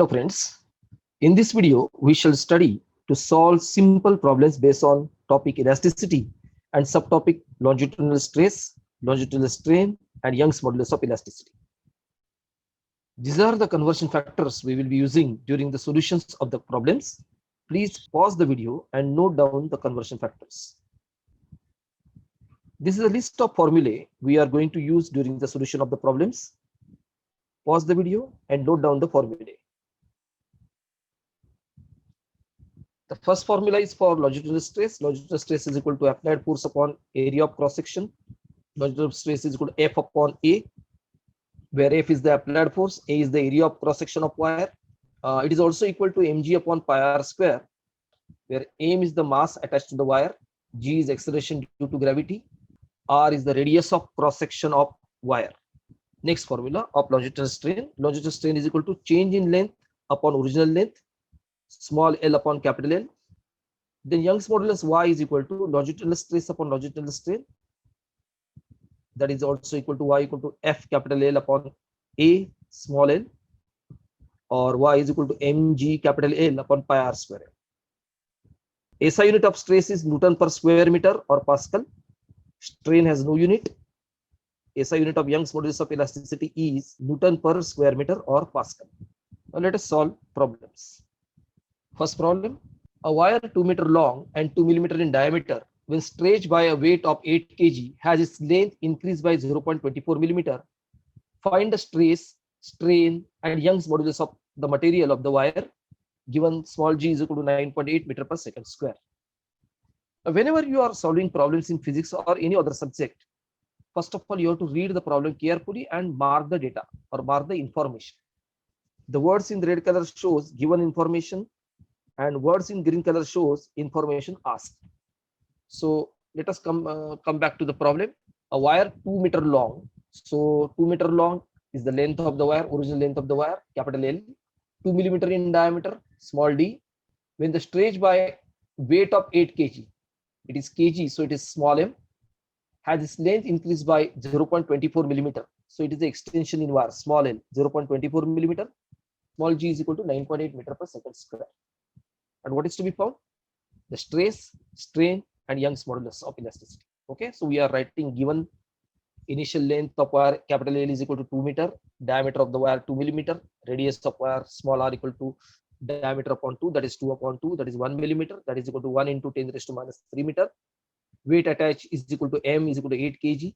Hello friends, in this video we shall study to solve simple problems based on topic elasticity and subtopic longitudinal stress, longitudinal strain and Young's modulus of elasticity. These are the conversion factors we will be using during the solutions of the problems. Please pause the video and note down the conversion factors. This is a list of formulae we are going to use during the solution of the problems. Pause the video and note down the formulae. The first formula is for longitudinal stress. Longitudinal stress is equal to applied force upon area of cross section. Longitudinal stress is equal to F upon A, where F is the applied force, A is the area of cross section of wire. It is also equal to mg upon pi r square, where m is the mass attached to the wire, g is acceleration due to gravity, r is the radius of cross section of wire. Next formula of longitudinal strain. Longitudinal strain is equal to change in length upon original length, small l upon capital L. Then Young's modulus y is equal to longitudinal stress upon longitudinal strain. That is also equal to y equal to F capital L upon A small l, or y is equal to mg capital L upon pi r square. SI unit of stress is Newton per square meter or Pascal. Strain has no unit. SI unit of Young's modulus of elasticity is Newton per square meter or Pascal. Now let us solve problems. First problem, a wire 2 meter long and 2 millimeter in diameter, when stretched by a weight of 8 kg, has its length increased by 0.24 millimeter. Find the stress, strain, and Young's modulus of the material of the wire, given small g is equal to 9.8 meter per second square. Whenever you are solving problems in physics or any other subject, first of all, you have to read the problem carefully and mark the data or mark the information. The words in red color shows given information, and words in green color shows information asked. So let us come back to the problem. A wire 2 meter long. So 2 meter long is the length of the wire, original length of the wire, capital L. 2 millimeter in diameter, small d. When the stretched by weight of 8 kg, it is kg, so it is small m, has its length increased by 0.24 millimeter. So it is the extension in wire, small l, 0.24 millimeter. Small g is equal to 9.8 meter per second square. And what is to be found? The stress, strain, and Young's modulus of elasticity. Okay, so we are writing given initial length of wire capital L is equal to 2 meter, diameter of the wire 2 millimeter, radius of wire small r equal to diameter upon 2, that is 2 upon 2, that is 1 millimeter, that is equal to 1 into 10 raised to minus 3 meter. Weight attached is equal to m is equal to 8 kg.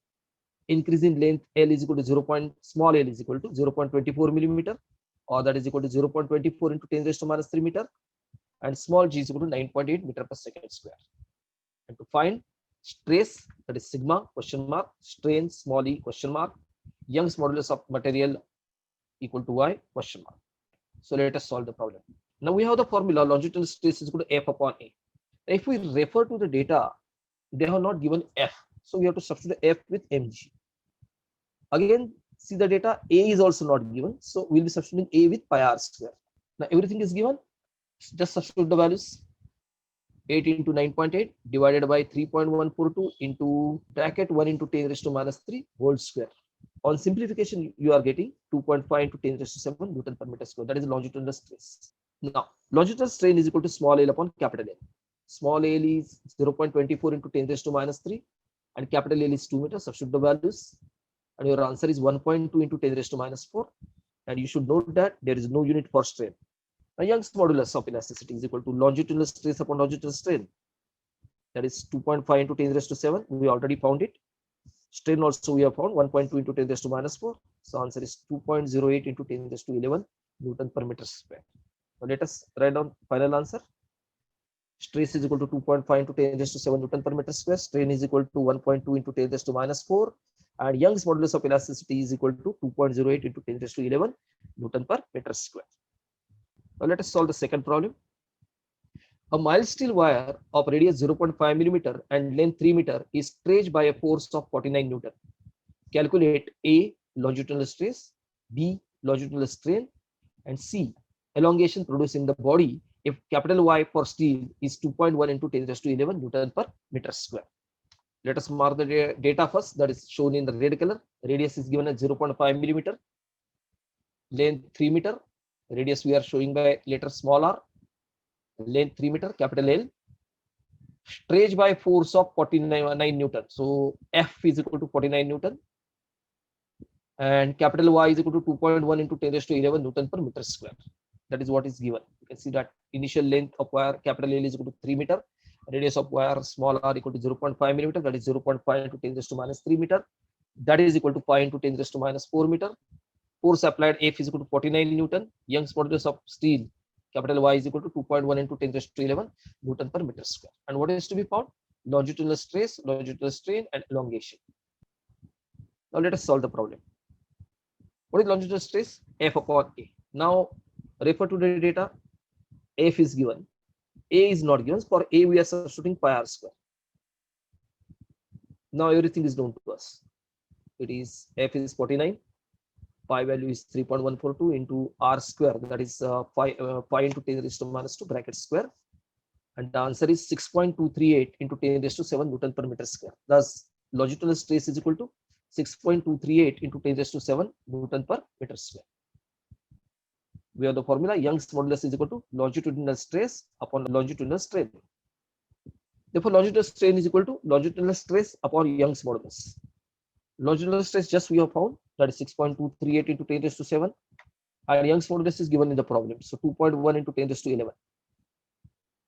Increase in length L is equal to small l is equal to 0.24 millimeter, or that is equal to 0.24 into 10 raised to minus 3 meter. And small g is equal to 9.8 meter per second square. And to find stress, that is sigma question mark, strain small e question mark, Young's modulus of material equal to y question mark. So let us solve the problem. Now we have the formula longitudinal stress is equal to F upon A. If we refer to the data, they have not given F, so we have to substitute F with mg. Again, see the data, A is also not given, so we'll be substituting A with pi r square. Now everything is given. Just substitute the values. 8 into 9.8 divided by 3.142 into bracket 1 into 10 raised to minus 3 whole square. On simplification, you are getting 2.5 into 10 raised to 7 Newton per meter square. That is longitudinal stress. Now, longitudinal strain is equal to small l upon capital L. Small l is 0.24 into 10 raised to minus 3 and capital L is 2 meters. Substitute the values and your answer is 1.2 into 10 raised to minus 4. And you should note that there is no unit for strain. Now, Young's modulus of elasticity is equal to longitudinal stress upon longitudinal strain. That is 2.5 into 10 raised to 7. We already found it. Strain also we have found 1.2 into 10 raised to minus 4. So answer is 2.08 into 10 raised to 11 Newton per meter square. So let us write down final answer. Stress is equal to 2.5 into 10 raised to 7 Newton per meter square. Strain is equal to 1.2 into 10 raised to minus 4. And Young's modulus of elasticity is equal to 2.08 into 10 raised to 11 Newton per meter square. Now let us solve the second problem. A mild steel wire of radius 0.5 millimeter and length 3 meter is stretched by a force of 49 Newton. Calculate A, longitudinal stress, B, longitudinal strain, and C, elongation produced in the body if capital Y for steel is 2.1 into 10 raised to 11 Newton per meter square. Let us mark the data first, that is shown in the red color. Radius is given as 0.5 millimeter, length 3 meter, Radius we are showing by letter small r, length 3 meter, capital L, stretch by force of 49 Newton. So F is equal to 49 Newton and capital Y is equal to 2.1 into 10 raised to 11 Newton per meter square. That is what is given. You can see that initial length of wire capital L is equal to 3 meter, radius of wire small r equal to 0.5 millimeter, that is 0.5 into 10 raised to minus 3 meter, that is equal to 5 into 10 raised to minus 4 meter. Force applied F is equal to 49 Newton. Young's modulus of steel capital Y is equal to 2.1 into 10 raised to 11 Newton per meter square. And what is to be found? Longitudinal stress, longitudinal strain, and elongation. Now let us solve the problem. What is longitudinal stress? F upon A. Now refer to the data. F is given. A is not given. For A, we are substituting pi r square. Now everything is known to us. It is F is 49. Pi value is 3.142 into r square, that is 5 into 10 raised to minus 2 bracket square, and the answer is 6.238 into 10 raised to 7 Newton per meter square. Thus longitudinal stress is equal to 6.238 into 10 raised to 7 Newton per meter square. We have the formula Young's modulus is equal to longitudinal stress upon longitudinal strain. Therefore longitudinal strain is equal to longitudinal stress upon Young's modulus. Longitudinal stress just we have found, that is 6.238 into 10 raised to 7, and Young's modulus is given in the problem. So 2.1 into 10 raised to 11.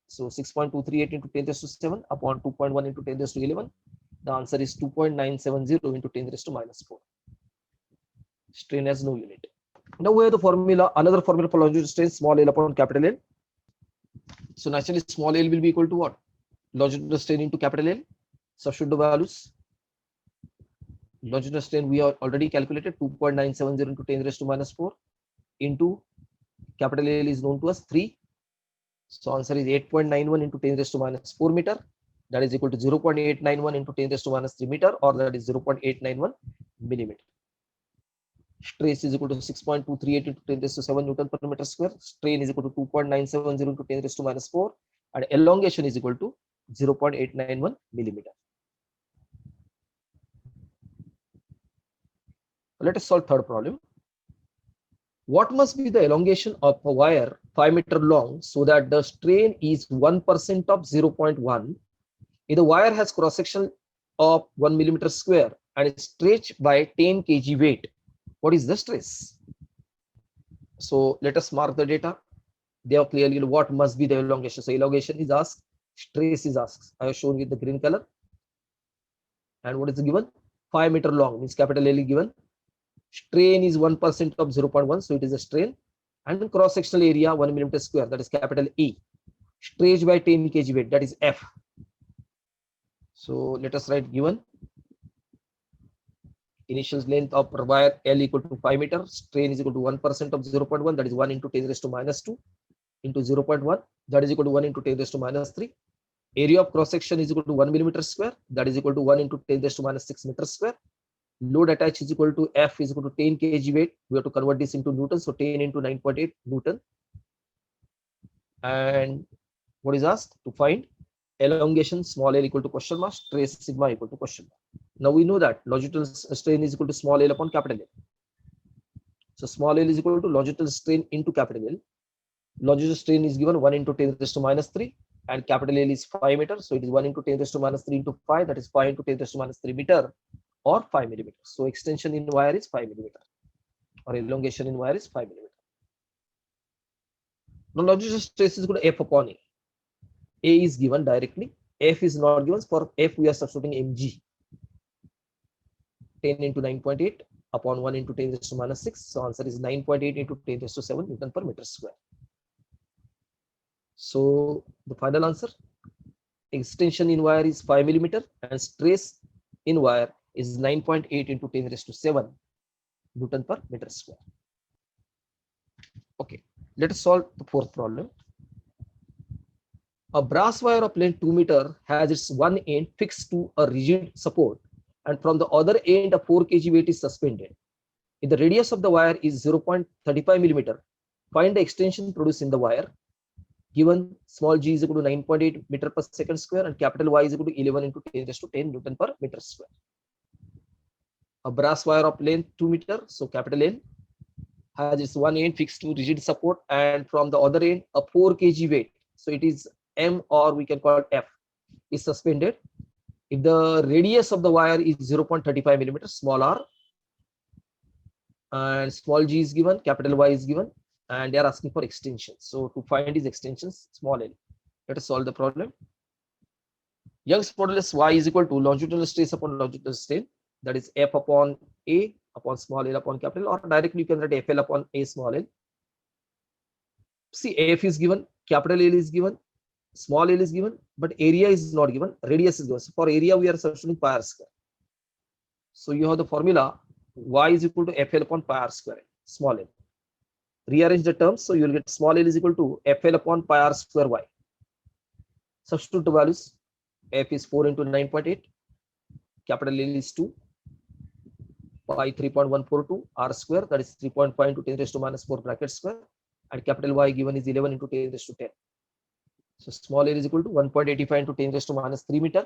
So 6.238 into 10 raised to 7 upon 2.1 into 10 raised to 11. The answer is 2.970 into 10 raised to minus 4. Strain has no unit. Now we have the formula, another formula for longitudinal strain, small L upon capital L. So naturally small L will be equal to what? Longitudinal strain into capital L. Substitute the values. Longitudinal strain we have already calculated, 2.970 into 10 raised to minus 4 into capital L is known to us 3. So answer is 8.91 into 10 raised to minus 4 meter. That is equal to 0.891 into 10 raised to minus 3 meter, or that is 0.891 millimeter. Stress is equal to 6.238 into 10 raised to 7 Newton per meter square. Strain is equal to 2.970 into 10 raised to minus 4, and elongation is equal to 0.891 millimeter. Let us solve third problem. What must be the elongation of a wire 5 meter long so that the strain is 1% of 0.1 if the wire has cross section of 1 millimeter square and is stretched by 10 kg weight? What is the stress? So let us mark the data. They have clearly what must be the elongation. So elongation is asked, stress is asked. I have shown with the green color. And what is given? 5 meter long means capital L is given. Strain is 1% of 0.1, so it is a strain, and cross sectional area 1 millimeter square, that is capital E. Stretched by 10 kg weight, that is F. So let us write given. Initial length of wire L equal to 5 meter, strain is equal to 1% of 0.1, that is 1 into 10 raised to minus 2 into 0.1, that is equal to 1 into 10 raised to minus 3. Area of cross section is equal to 1 millimeter square, that is equal to 1 into 10 raised to minus 6 meter square. Load attached is equal to F is equal to 10 kg weight. We have to convert this into Newton. So 10 into 9.8 Newton. And what is asked? To find elongation small l equal to question mark, stress sigma equal to question mark. Now we know that longitudinal strain is equal to small l upon capital L. So small l is equal to longitudinal strain into capital L. Longitudinal strain is given 1 into 10 raised to minus 3, and capital L is 5 meter. So it is 1 into 10 raised to minus 3 into 5, that is 5 into 10 raised to minus 3 meter, or 5 millimeters. So extension in wire is 5 millimeter, or elongation in wire is 5 millimeter. Now longitudinal stress is equal to F upon A. A is given directly. F is not given. For F we are substituting mg. 10 into 9.8 upon 1 into 10 raised to minus 6. So answer is 9.8 into 10 raised to 7 Newton per meter square. So the final answer, extension in wire is 5 millimeter and stress in wire is 9.8 into 10 raised to 7 Newton per meter square. Okay, let us solve the fourth problem. A brass wire of length 2 meter has its one end fixed to a rigid support, and from the other end a 4 kg weight is suspended. If the radius of the wire is 0.35 millimeter, find the extension produced in the wire. Given small g is equal to 9.8 meter per second square and capital Y is equal to 11 into 10 raised to 10 Newton per meter square. A brass wire of length 2 meter, so capital L, has its one end fixed to rigid support, and from the other end a 4 kg weight. So it is M, or we can call it F, is suspended. If the radius of the wire is 0.35 millimeters, small r, and small g is given, capital Y is given, and they are asking for extensions. So to find these extensions, small l. Let us solve the problem. Young's modulus Y is equal to longitudinal stress upon longitudinal strain, that is F upon A upon small l upon capital, or directly you can write FL upon A small l. See, F is given, capital L is given, small l is given, but area is not given, radius is given. So for area, we are substituting pi r square. So you have the formula Y is equal to FL upon pi r square, small l. Rearrange the terms, so you will get small l is equal to FL upon pi r square Y. Substitute the values. F is 4 into 9.8, capital L is 2, pi 3.142, r square, that is 3.5 into 10 raised to minus 4 bracket square, and capital Y given is 11 into 10 raised to 10. So small l is equal to 1.85 into 10 raised to minus 3 meter,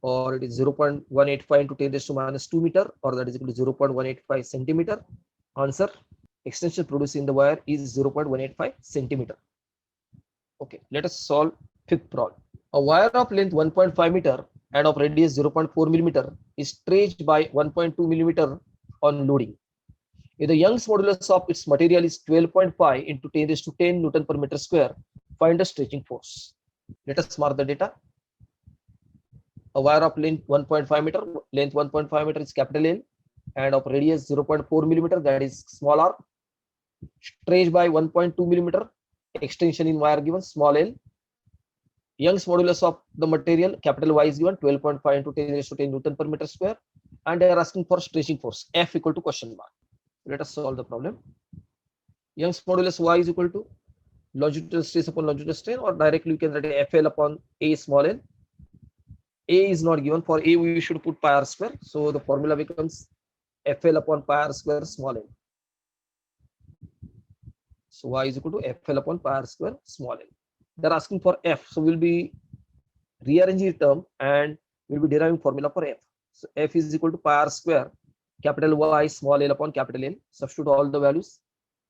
or it is 0.185 into 10 raised to minus 2 meter, or that is equal to 0.185 centimeter. Answer, extension produced in the wire is 0.185 centimeter. Okay, let us solve fifth problem. A wire of length 1.5 meter and of radius 0.4 millimeter is stretched by 1.2 millimeter on loading. If the Young's modulus of its material is 12.5 into 10 raised to 10 Newton per meter square, find the stretching force. Let us mark the data. A wire of length 1.5 meter, length 1.5 meter is capital L, and of radius 0.4 millimeter, that is small r, stretched by 1.2 millimeter, extension in wire given, small l. Young's modulus of the material, capital Y, is given 12.5 into 10 raised to 10 Newton per meter square, and they are asking for stretching force F equal to question mark. Let us solve the problem. Young's modulus Y is equal to longitudinal stress upon longitudinal strain, or directly you can write FL upon A small l. A is not given. For A, we should put pi r square. So the formula becomes FL upon pi r square small l. So Y is equal to FL upon pi r square small l. They're asking for F. So we'll be rearranging the term and we'll be deriving formula for F. So F is equal to pi r square, capital Y small l upon capital L. Substitute all the values.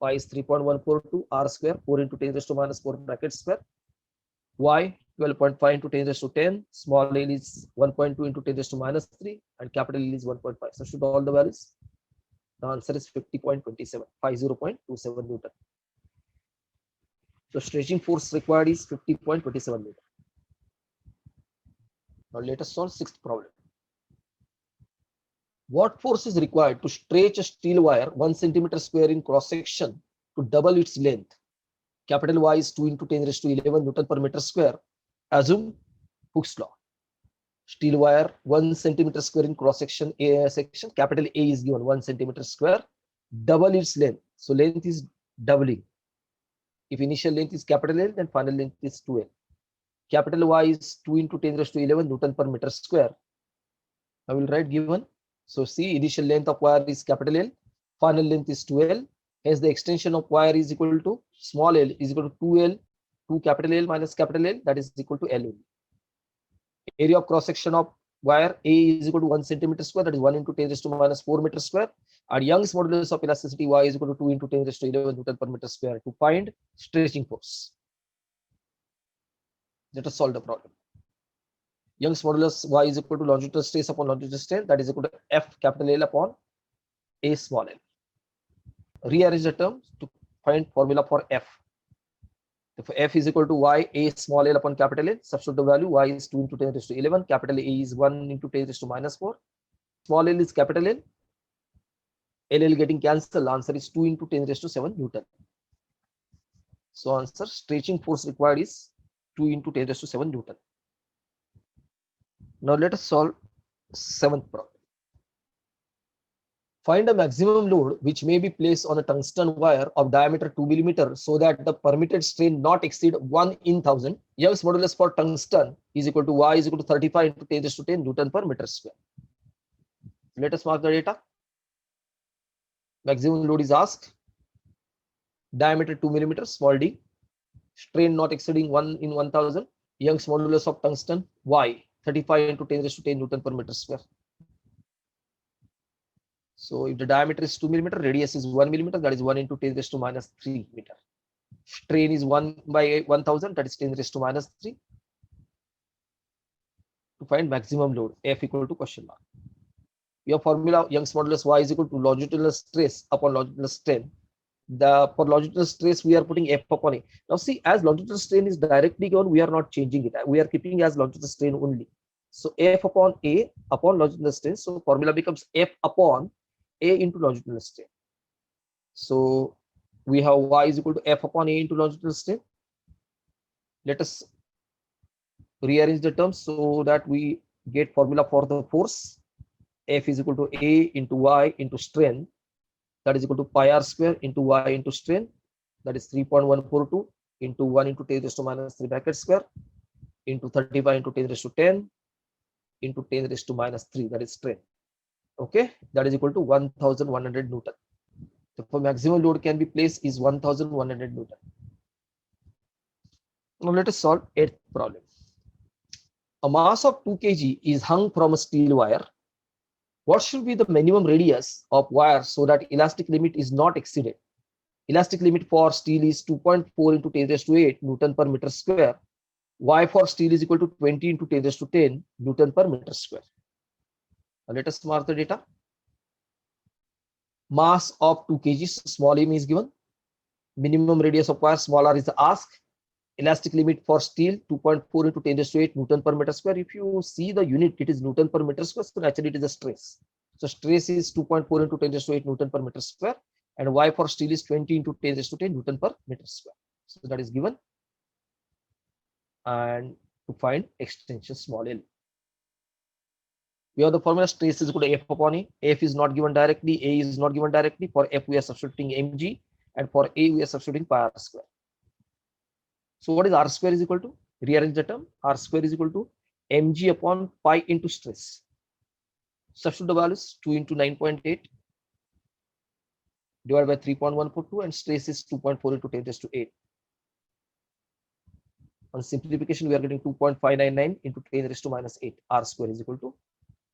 Pi is 3.142, r square, 4 into 10 raised to minus 4 bracket square. Y 12.5 into 10 raised to 10, small l is 1.2 into 10 raised to minus 3, and capital L is 1.5. Substitute all the values. The answer is 50.27, 50.27 Newton. So stretching force required is 50.27 Newton. Now let us solve sixth problem. What force is required to stretch a steel wire 1 centimeter square in cross section to double its length? Capital Y is 2 into 10 raised to 11 Newton per meter square. Assume Hooke's law. Steel wire 1 centimeter square in cross section, section, capital A is given 1 centimeter square, double its length. So length is doubling. If initial length is capital L, then final length is 2L. Capital Y is 2 into 10 raised to 11 Newton per meter square. I will write given. So see, initial length of wire is capital L, final length is 2L. Hence the extension of wire is equal to small l is equal to 2L, 2 capital L minus capital L, that is equal to L. Area of cross section of wire A is equal to 1 centimeter square, that is 1 into 10 raised to minus 4 meter square. And Young's modulus of elasticity Y is equal to 2 into 10 raised to 11 Newton per meter square to find stretching force. Let us solve the problem. Young's modulus Y is equal to longitudinal stress upon longitudinal strain, that is equal to F capital L upon A small l. Rearrange the terms to find formula for F. If F is equal to Y A small l upon capital L, substitute the value. Y is 2 into 10 raised to 11, capital A is 1 into 10 raised to minus 4, small l is capital L, LL getting cancelled, answer is 2 into 10 raised to 7 Newton. So answer, stretching force required is 2 into 10 raised to 7 Newton. Now let us solve seventh problem. Find a maximum load which may be placed on a tungsten wire of diameter 2 mm so that the permitted strain not exceed 1 in 1000. Young's modulus for tungsten is equal to Y is equal to 35 into 10 raised to 10 Newton per meter square. Let us mark the data. Maximum load is asked. Diameter 2 mm, small d. Strain not exceeding 1 in 1000. Young's modulus of tungsten Y 35 into 10 raised to 10 Newton per meter square. So if the diameter is 2 millimeter, radius is 1 millimeter, that is 1 into 10 raised to minus 3 meter. Strain is 1 by 1000, that is 10 raised to minus 3. To find maximum load, F equal to question mark. Your formula, Young's modulus Y is equal to longitudinal stress upon longitudinal strain. For longitudinal stress, we are putting F upon A. Now see, as longitudinal strain is directly given, we are not changing it. We are keeping as longitudinal strain only. So F upon A upon longitudinal strain. So formula becomes F upon A into longitudinal strain. So we have Y is equal to F upon A into longitudinal strain. Let us rearrange the terms so that we get formula for the force. F is equal to A into Y into strain, that is equal to pi r square into Y into strain, that is 3.142 into 1 into 10 raised to minus 3 bracket square into 35 into 10 raised to 10 into 10 raised to minus 3, that is strain. Okay, that is equal to 1100 Newton. Therefore, maximum load can be placed is 1100 Newton. Now let us solve 8th problem. A mass of 2 kg is hung from a steel wire. What should be the minimum radius of wire so that elastic limit is not exceeded? Elastic limit for steel is 2.4 into 10 raised to 8 Newton per meter square. Y for steel is equal to 20 into 10 raised to 10 Newton per meter square. Now let us mark the data. Mass of 2 kg, small m is given. Minimum radius of wire, small r is the ask. Elastic limit for steel 2.4 into 10 raised to 8 Newton per meter square. If you see the unit, it is Newton per meter square, so naturally it is a stress. So stress is 2.4 into 10 raised to 8 Newton per meter square, and Y for steel is 20 into 10 raised to 10 Newton per meter square. So that is given. And to find extension small l, we have the formula stress is equal to F upon A. F is not given directly, A is not given directly. For F we are substituting mg, and for A we are substituting pi r square. So what is R square is equal to? Rearrange the term. R square is equal to mg upon pi into stress. Substitute the values, 2 into 9.8 divided by 3.142, and stress is 2.4 into 10 raised to 8. On simplification, we are getting 2.599 into 10 raised to minus 8. R square is equal to,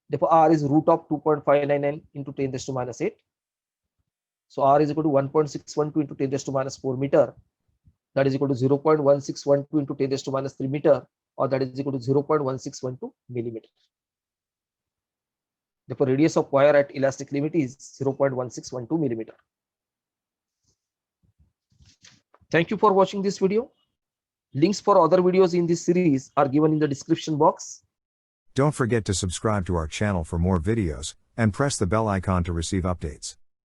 therefore R is root of 2.599 into 10 raised to minus 8. So R is equal to 1.612 into 10 raised to minus 4 meter. That is equal to 0.1612 into 10 raised to minus 3 meter, or that is equal to 0.1612 millimeter. Therefore, radius of wire at elastic limit is 0.1612 millimeter. Thank you for watching this video. Links for other videos in this series are given in the description box. Don't forget to subscribe to our channel for more videos, and press the bell icon to receive updates.